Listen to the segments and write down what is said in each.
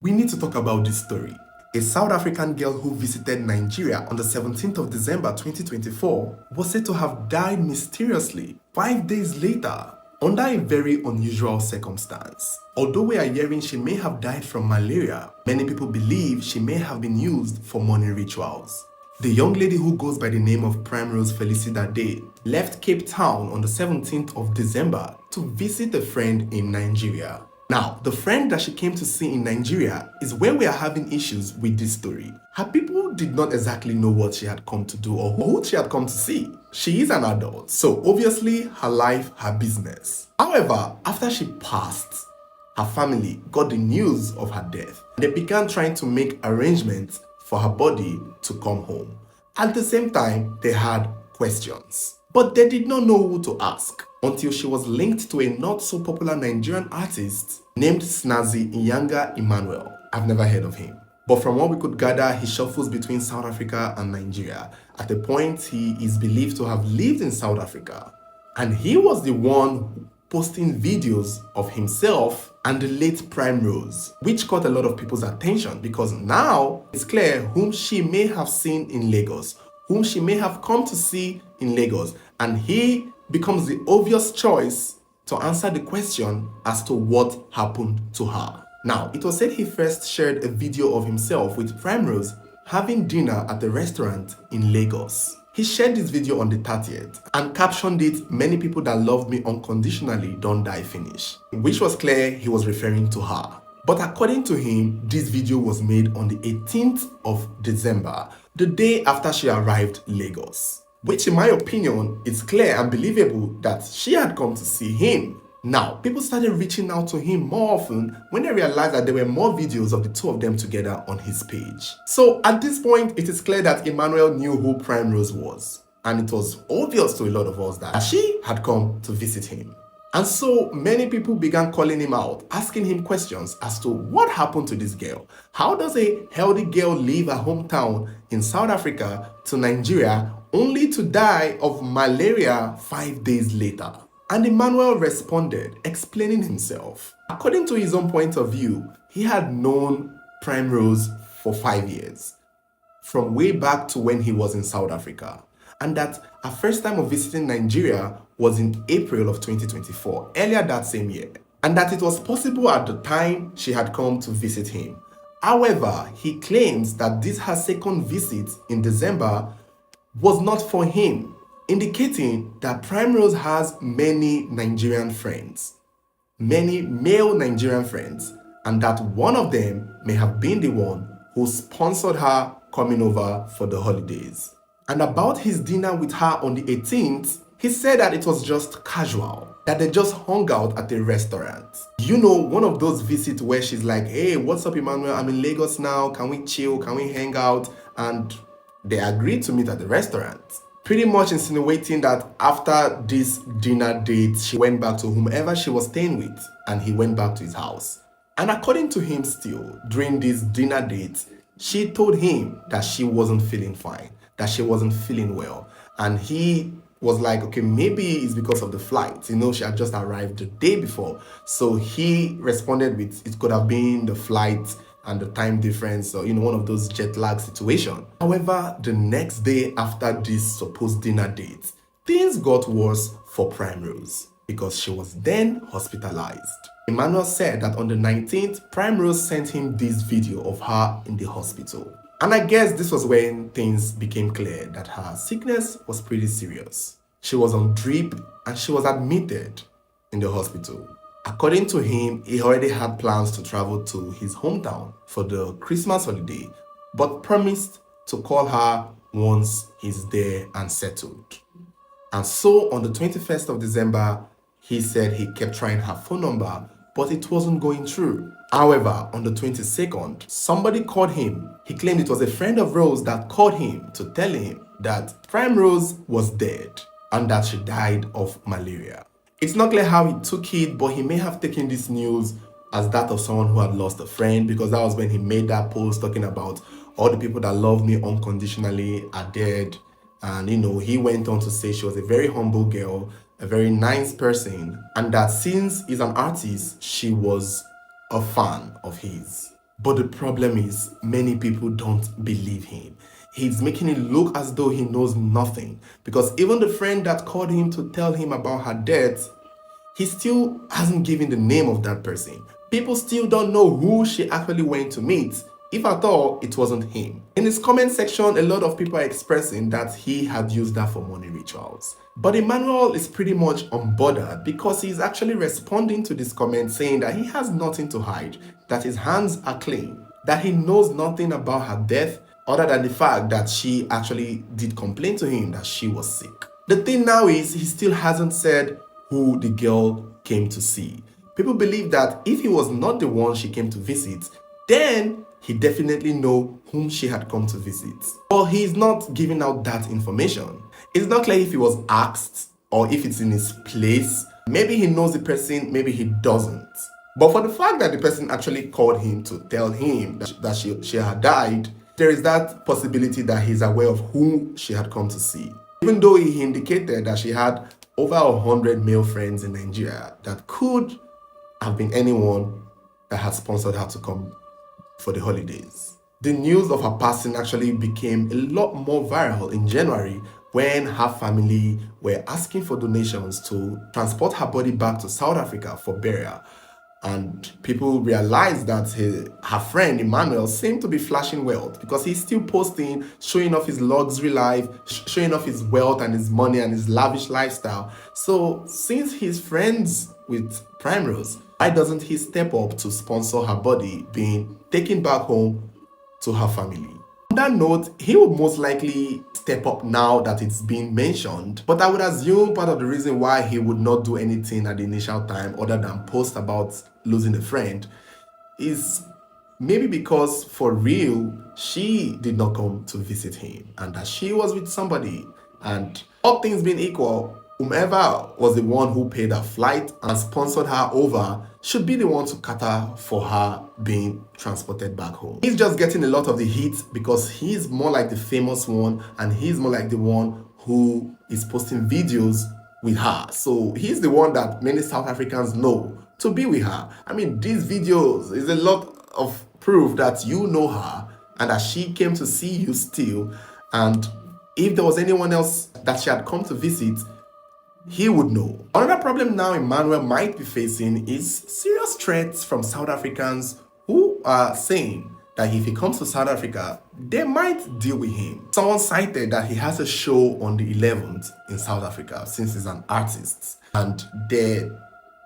We need to talk about this story. A South African girl who visited Nigeria on the 17th of December 2024 was said to have died mysteriously 5 days later under a very unusual circumstance. Although we are hearing she may have died from malaria, many people believe she may have been used for money rituals. The young lady who goes by the name of Primrose Felicita Day left Cape Town on the 17th of December to visit a friend in Nigeria. Now, the friend that she came to see in Nigeria is where we are having issues with this story. Her people did not exactly know what she had come to do or who she had come to see. She is an adult, so obviously her life, her business. However, after she passed, her family got the news of her death. They began trying to make arrangements for her body to come home. At the same time, they had questions, but they did not know who to ask until she was linked to a not so popular Nigerian artist named Snazzy Nyanga Emmanuel. I've never heard of him, but from what we could gather, he shuffles between South Africa and Nigeria. At a point, he is believed to have lived in South Africa, and he was the one posting videos of himself and the late Primrose, which caught a lot of people's attention because now it's clear whom she may have seen in Lagos, whom she may have come to see in Lagos, and he becomes the obvious choice to answer the question as to what happened to her. Now, it was said he first shared a video of himself with Primrose having dinner at a restaurant in Lagos. He shared this video on the 30th and captioned it, "Many people that loved me unconditionally don't die finish," which was clear he was referring to her. But according to him, this video was made on the 18th of December, the day after she arrived in Lagos, which in my opinion, it's clear and believable that she had come to see him. Now, people started reaching out to him more often when they realized that there were more videos of the two of them together on his page. So at this point, it is clear that Emmanuel knew who Primrose was, and it was obvious to a lot of us that she had come to visit him. And so many people began calling him out, asking him questions as to what happened to this girl. How does a healthy girl leave her hometown in South Africa to Nigeria only to die of malaria 5 days later? And Emmanuel responded, explaining himself. According to his own point of view, he had known Primrose for 5 years, from way back to when he was in South Africa, and that her first time of visiting Nigeria was in April of 2024, earlier that same year, and that it was possible at the time she had come to visit him. However, he claims that this her second visit in December was not for him, indicating that Primrose has many Nigerian friends, many male Nigerian friends, and that one of them may have been the one who sponsored her coming over for the holidays. And about his dinner with her on the 18th, he said that it was just casual, that they just hung out at a restaurant. You know, one of those visits where she's like, "Hey, what's up, Emmanuel? I'm in Lagos now. Can we chill? Can we hang out?" And they agreed to meet at the restaurant, pretty much insinuating that after this dinner date, she went back to whomever she was staying with, and he went back to his house. And according to him still, during this dinner date, she told him that she wasn't feeling fine, that she wasn't feeling well. And he was like, okay, maybe it's because of the flight. You know, she had just arrived the day before. So he responded with, it could have been the flight and the time difference, or one of those jet lag situation. However, the next day after this supposed dinner date, things got worse for Primrose because she was then hospitalized. Emmanuel said that on the 19th, Primrose sent him this video of her in the hospital. And I guess this was when things became clear that her sickness was pretty serious. She was on drip and she was admitted in the hospital. According to him, he already had plans to travel to his hometown for the Christmas holiday, but promised to call her once he's there and settled. And so on the 21st of December, he said he kept trying her phone number, but it wasn't going through. However, on the 22nd, somebody called him. He claimed it was a friend of Rose that called him to tell him that Primrose was dead and that she died of malaria. It's not clear how he took it, but he may have taken this news as that of someone who had lost a friend, because that was when he made that post talking about all the people that love me unconditionally are dead. And he went on to say she was a very humble girl, a very nice person, and that since he's an artist, she was a fan of his. But the problem is, many people don't believe him. He's making it look as though he knows nothing. Because even the friend that called him to tell him about her death, he still hasn't given the name of that person. People still don't know who she actually went to meet. If at all, it wasn't him. In his comment section, a lot of people are expressing that he had used that for money rituals. But Emmanuel is pretty much unbothered because he's actually responding to this comment saying that he has nothing to hide, that his hands are clean, that he knows nothing about her death other than the fact that she actually did complain to him that she was sick. The thing now is he still hasn't said who the girl came to see. People believe that if he was not the one she came to visit, then he definitely know whom she had come to visit. But he's not giving out that information. It's not clear if he was asked or if it's in his place. Maybe he knows the person, maybe he doesn't. But for the fact that the person actually called him to tell him that she had died, there is that possibility that he's aware of whom she had come to see. Even though he indicated that she had over 100 male friends in Nigeria, that could have been anyone that had sponsored her to come for the holidays. The news of her passing actually became a lot more viral in January when her family were asking for donations to transport her body back to South Africa for burial. And people realized that her friend Emmanuel seemed to be flashing wealth because he's still posting, showing off his luxury life, showing off his wealth and his money and his lavish lifestyle. So since he's friends with Primrose, why doesn't he step up to sponsor her body being taken back home to her family? On that note, he would most likely step up now that it's been mentioned, but I would assume part of the reason why he would not do anything at the initial time other than post about losing a friend is maybe because for real she did not come to visit him and that she was with somebody, and all things being equal, whomever was the one who paid her flight and sponsored her over should be the one to cater for her being transported back home. He's just getting a lot of the heat because he's more like the famous one and he's more like the one who is posting videos with her. So he's the one that many South Africans know to be with her. I mean, these videos is a lot of proof that you know her and that she came to see you still. And if there was anyone else that she had come to visit, he would know. Another problem now Emmanuel might be facing is serious threats from South Africans who are saying that if he comes to South Africa, they might deal with him. Someone cited that he has a show on the 11th in South Africa since he's an artist, and they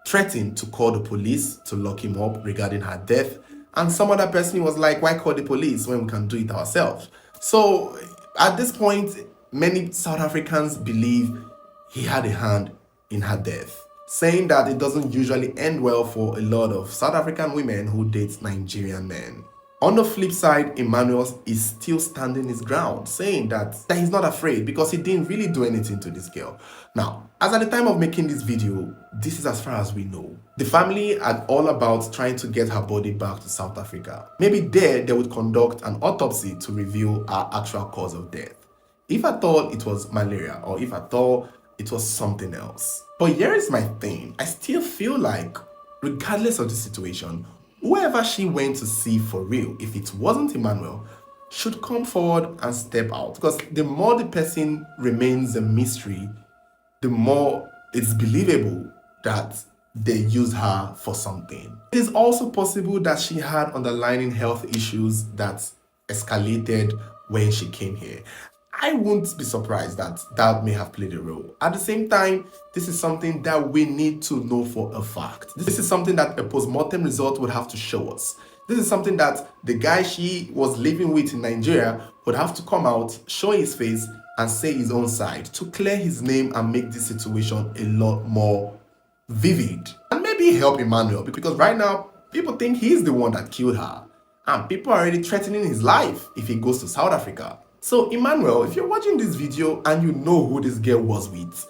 threatened to call the police to lock him up regarding her death. And some other person was like, why call the police when we can do it ourselves? So at this point, many South Africans believe he had a hand in her death, saying that it doesn't usually end well for a lot of South African women who date Nigerian men. On the flip side, Emmanuel is still standing his ground, saying that he's not afraid because he didn't really do anything to this girl. Now, as at the time of making this video, this is as far as we know. The family are all about trying to get her body back to South Africa. Maybe there they would conduct an autopsy to reveal her actual cause of death. If at all it was malaria, or if at all it was something else. But here is my thing. I still feel like, regardless of the situation, whoever she went to see for real, if it wasn't Emmanuel, should come forward and step out. Because the more the person remains a mystery, the more it's believable that they used her for something. It is also possible that she had underlying health issues that escalated when she came here. I wouldn't be surprised that that may have played a role. At the same time, this is something that we need to know for a fact. This is something that a post-mortem result would have to show us. This is something that the guy she was living with in Nigeria would have to come out, show his face, and say his own side to clear his name and make this situation a lot more vivid. And maybe help Emmanuel, because right now, people think he's the one that killed her. And people are already threatening his life if he goes to South Africa. So Emmanuel, if you're watching this video and you know who this girl was with,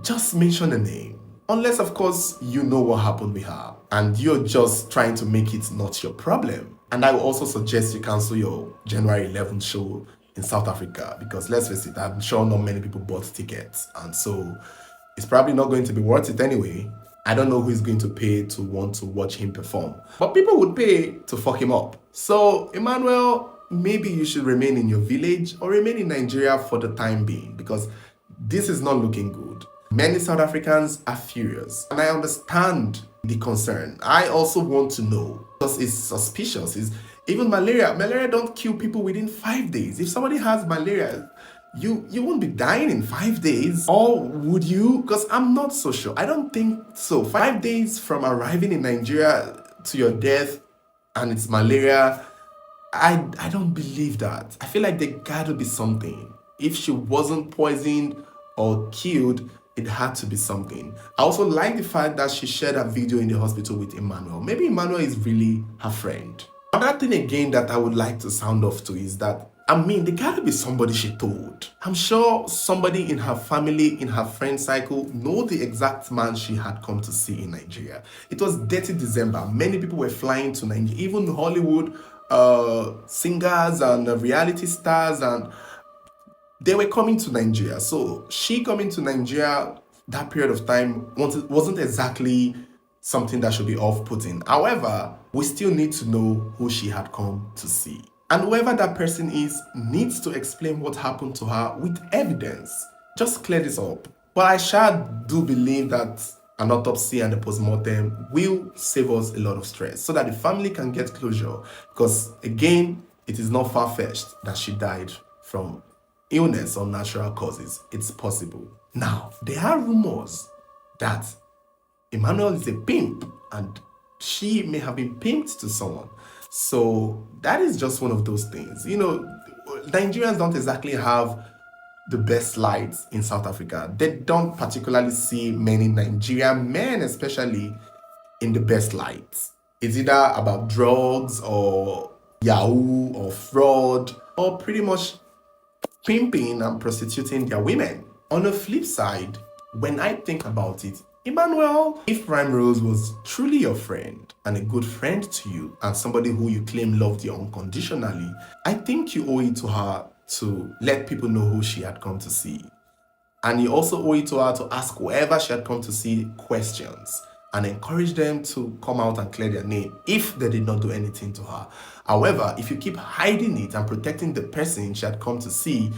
just mention a name. Unless, of course, you know what happened with her and you're just trying to make it not your problem. And I will also suggest you cancel your January 11th show in South Africa, because let's face it, I'm sure not many people bought tickets, and so it's probably not going to be worth it anyway. I don't know who is going to pay to want to watch him perform. But people would pay to fuck him up. So, Emmanuel, maybe you should remain in your village or remain in Nigeria for the time being, because this is not looking good. Many South Africans are furious, and I understand the concern. I also want to know, because it's suspicious. Even malaria don't kill people within 5 days. If somebody has malaria, you won't be dying in 5 days, or would you? Because I'm not so sure. I don't think so. 5 days from arriving in Nigeria to your death, and it's malaria, I don't believe that. I feel like there gotta be something. If she wasn't poisoned or killed, it had to be something. I also like the fact that she shared a video in the hospital with Emmanuel. Maybe Emmanuel is really her friend. Another thing again that I would like to sound off to is that, there gotta be somebody she told. I'm sure somebody in her family, in her friend cycle, know the exact man she had come to see in Nigeria. It was dirty December. Many people were flying to Nigeria, even Hollywood singers and reality stars, and they were coming to Nigeria. So she coming to Nigeria that period of time wasn't exactly something that should be off-putting. However, we still need to know who she had come to see. And whoever that person is needs to explain what happened to her with evidence. Just clear this up. But I do believe that an autopsy and a postmortem will save us a lot of stress so that the family can get closure. Because again, it is not far-fetched that she died from illness or natural causes. It's possible. Now, there are rumors that Emmanuel is a pimp and she may have been pimped to someone. So that is just one of those things. Nigerians don't exactly have the best lights in South Africa. They don't particularly see many Nigerian men, especially, in the best lights. It's either about drugs or Yahoo or fraud or pretty much pimping and prostituting their women. On the flip side, when I think about it, Emmanuel, if Prime Rose was truly your friend and a good friend to you and somebody who you claim loved you unconditionally, I think you owe it to her to let people know who she had come to see. And you also owe it to her to ask whoever she had come to see questions and encourage them to come out and clear their name if they did not do anything to her. However, if you keep hiding it and protecting the person she had come to see,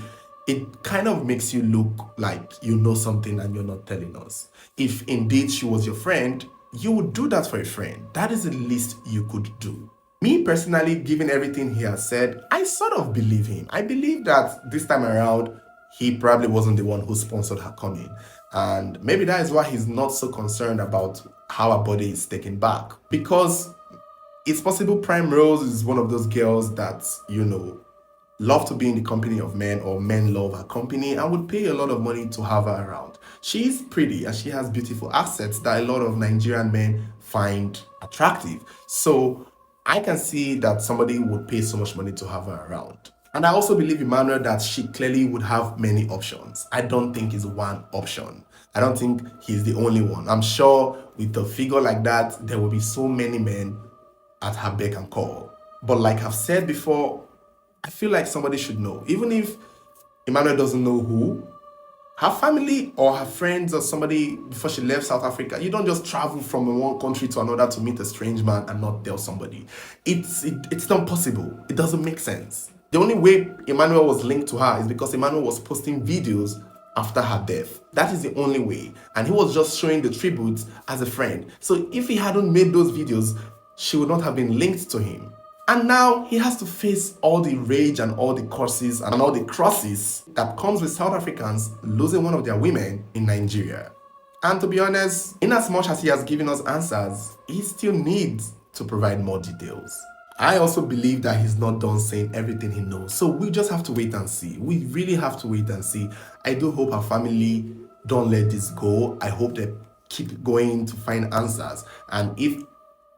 it kind of makes you look like you know something and you're not telling us. If indeed she was your friend, you would do that for a friend. That is the least you could do. Me personally, given everything he has said, I sort of believe him. I believe that this time around, he probably wasn't the one who sponsored her coming. And maybe that is why he's not so concerned about how her body is taken back. Because it's possible Prime Rose is one of those girls that, love to be in the company of men, or men love her company and would pay a lot of money to have her around. She is pretty and she has beautiful assets that a lot of Nigerian men find attractive. So I can see that somebody would pay so much money to have her around. And I also believe, Emmanuel, that she clearly would have many options. I don't think it's one option. I don't think he's the only one. I'm sure with a figure like that, there will be so many men at her beck and call. But like I've said before, I feel like somebody should know. Even if Emmanuel doesn't know who, her family or her friends or somebody, before she left South Africa, you don't just travel from one country to another to meet a strange man and not tell somebody. It's not possible. It doesn't make sense. The only way Emmanuel was linked to her is because Emmanuel was posting videos after her death. That is the only way. And he was just showing the tributes as a friend. So if he hadn't made those videos, she would not have been linked to him. And now he has to face all the rage and all the curses and all the crosses that comes with South Africans losing one of their women in Nigeria. And to be honest, in as much as he has given us answers, he still needs to provide more details. I also believe that he's not done saying everything he knows. So we just have to wait and see. We really have to wait and see. I do hope her family don't let this go. I hope they keep going to find answers. And if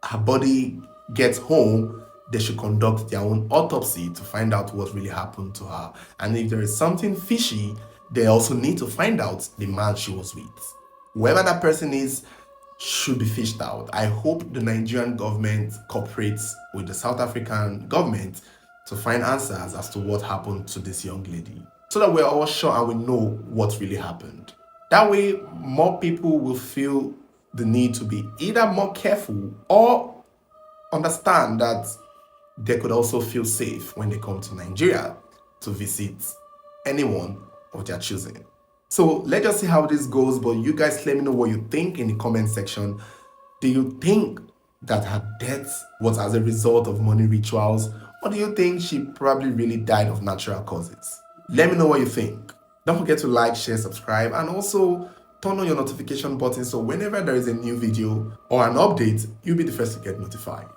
her body gets home, they should conduct their own autopsy to find out what really happened to her. And if there is something fishy, they also need to find out the man she was with. Whoever that person is should be fished out. I hope the Nigerian government cooperates with the South African government to find answers as to what happened to this young lady, so that we're all sure and we know what really happened. That way, more people will feel the need to be either more careful or understand that they could also feel safe when they come to Nigeria to visit anyone of their choosing. So let's just see how this goes, but you guys let me know what you think in the comment section. Do you think that her death was as a result of money rituals, or do you think she probably really died of natural causes? Let me know what you think. Don't forget to like, share, subscribe, and also turn on your notification button so whenever there is a new video or an update, you'll be the first to get notified.